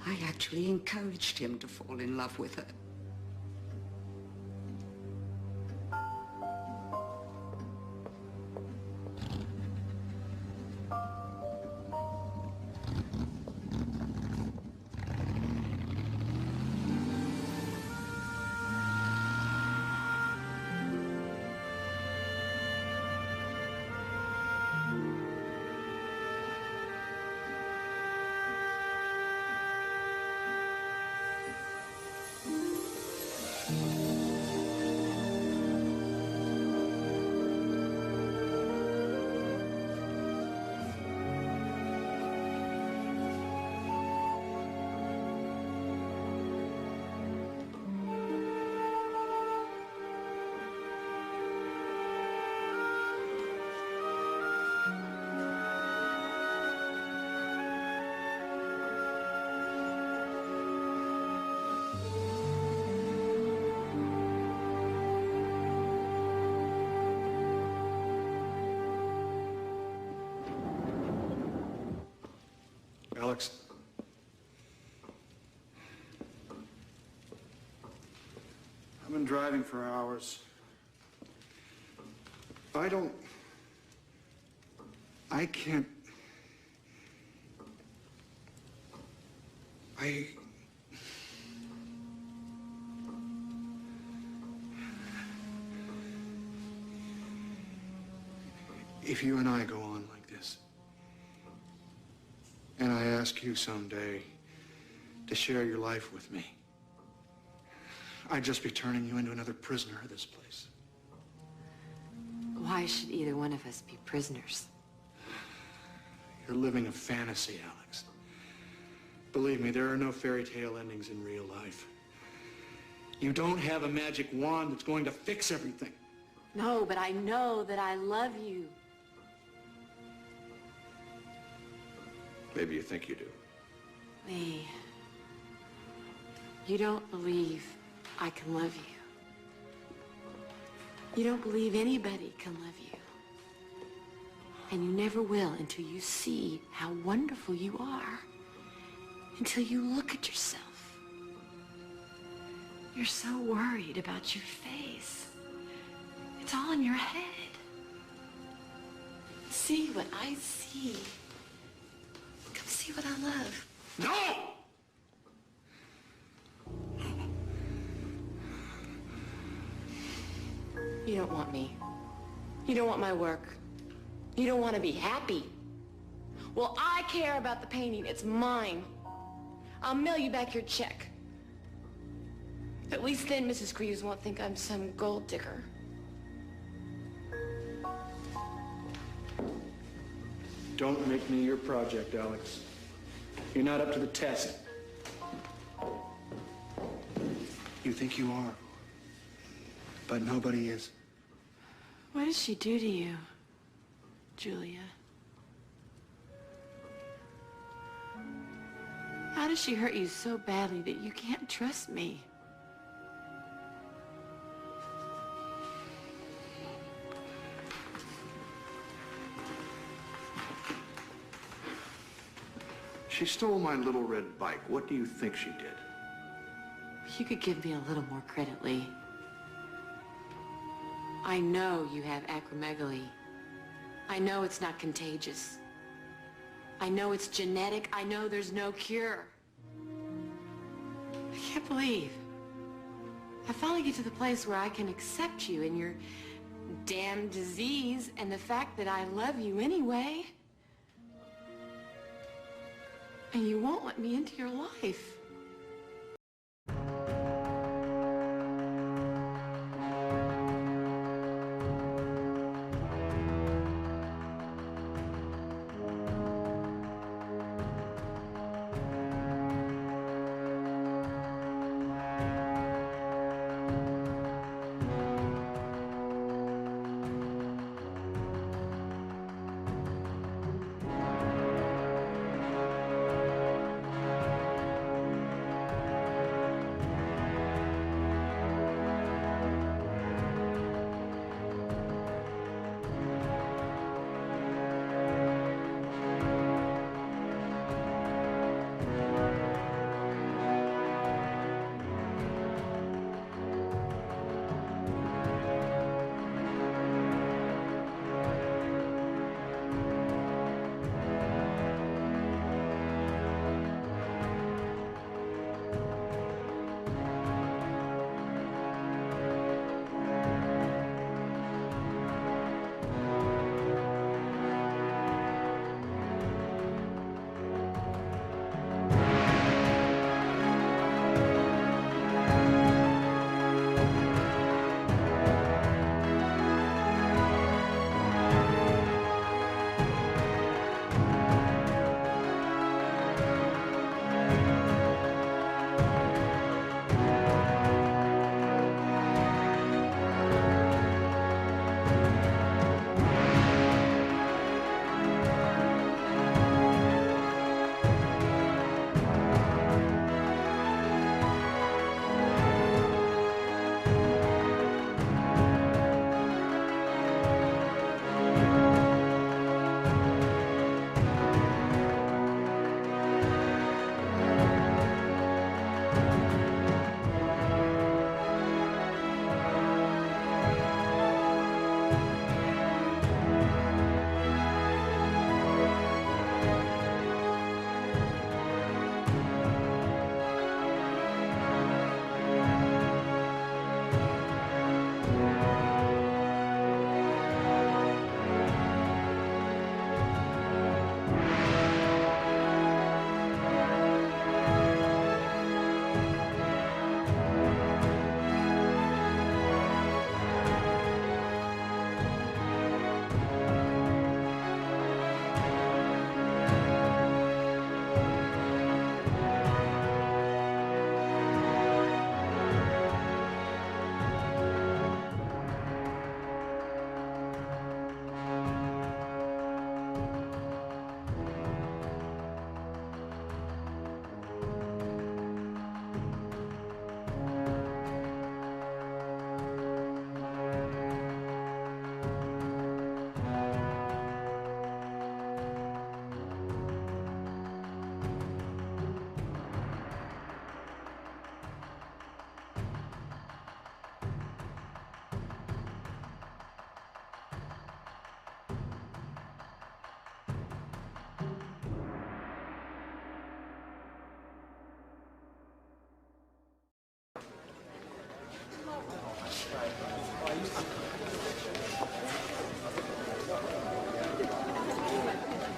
I actually encouraged him to fall in love with her. been driving for hours. I can't... If you and I go on like this, and I ask you someday to share your life with me, I'd just be turning you into another prisoner of this place. Why should either one of us be prisoners? You're living a fantasy, Alex. Believe me, there are no fairy tale endings in real life. You don't have a magic wand that's going to fix everything. No, but I know that I love you. Maybe you think you do. Lee, you don't believe I can love you. You don't believe anybody can love you. And you never will until you see how wonderful you are. Until you look at yourself. You're so worried about your face. It's all in your head. See what I see. Come see what I love. No! You don't want me. You don't want my work. You don't want to be happy. Well, I care about the painting. It's mine. I'll mail you back your check. At least then Mrs. Greaves won't think I'm some gold digger. Don't make me your project, Alex. You're not up to the test. You think you are, but nobody is. What did she do to you, Julia? How does she hurt you so badly that you can't trust me? She stole my little red bike. What do you think she did? You could give me a little more credit, Lee. I know you have acromegaly. I know it's not contagious. I know it's genetic. I know there's no cure. I can't believe I finally get to the place where I can accept you and your damn disease and the fact that I love you anyway. And you won't let me into your life.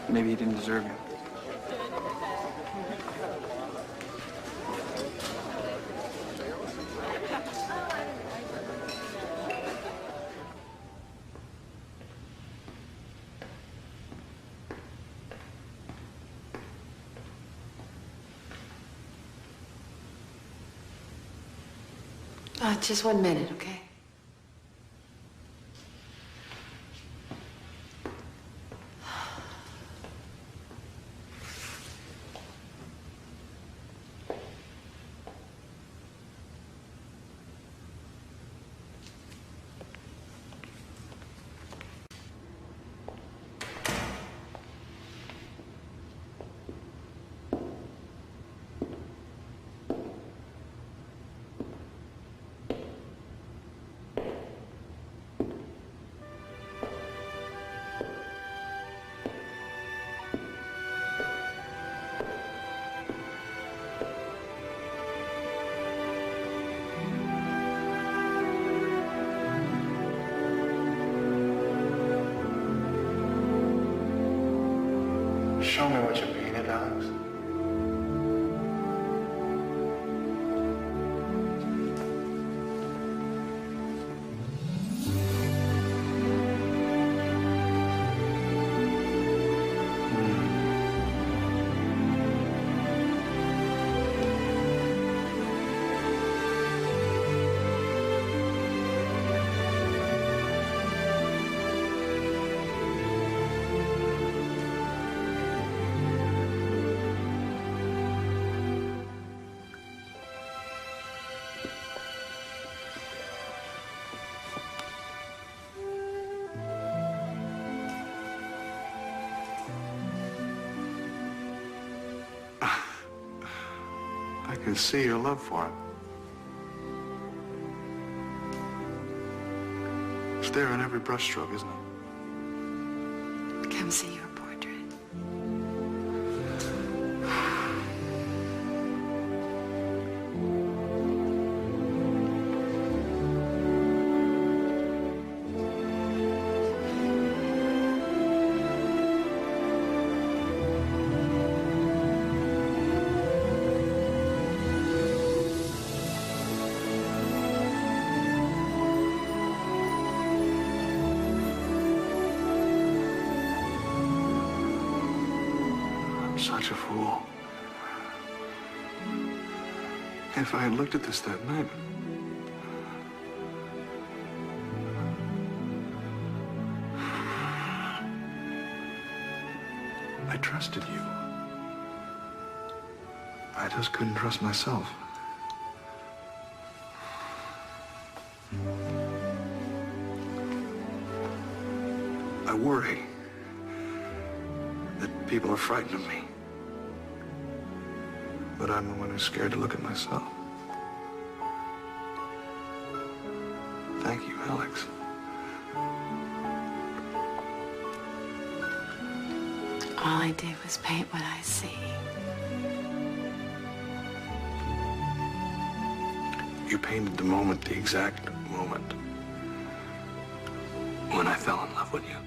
Maybe he didn't deserve you. Just 1 minute, okay? Show me what you're painted, Alex. I can see your love for it. It's there in every brushstroke, isn't it? Come see your portrait. Such a fool. If I had looked at this that night. I trusted you. I just couldn't trust myself. I worry that people are frightened of me. But I'm the one who's scared to look at myself. Thank you, Alex. All I did was paint what I see. You painted the moment, the exact moment when I fell in love with you.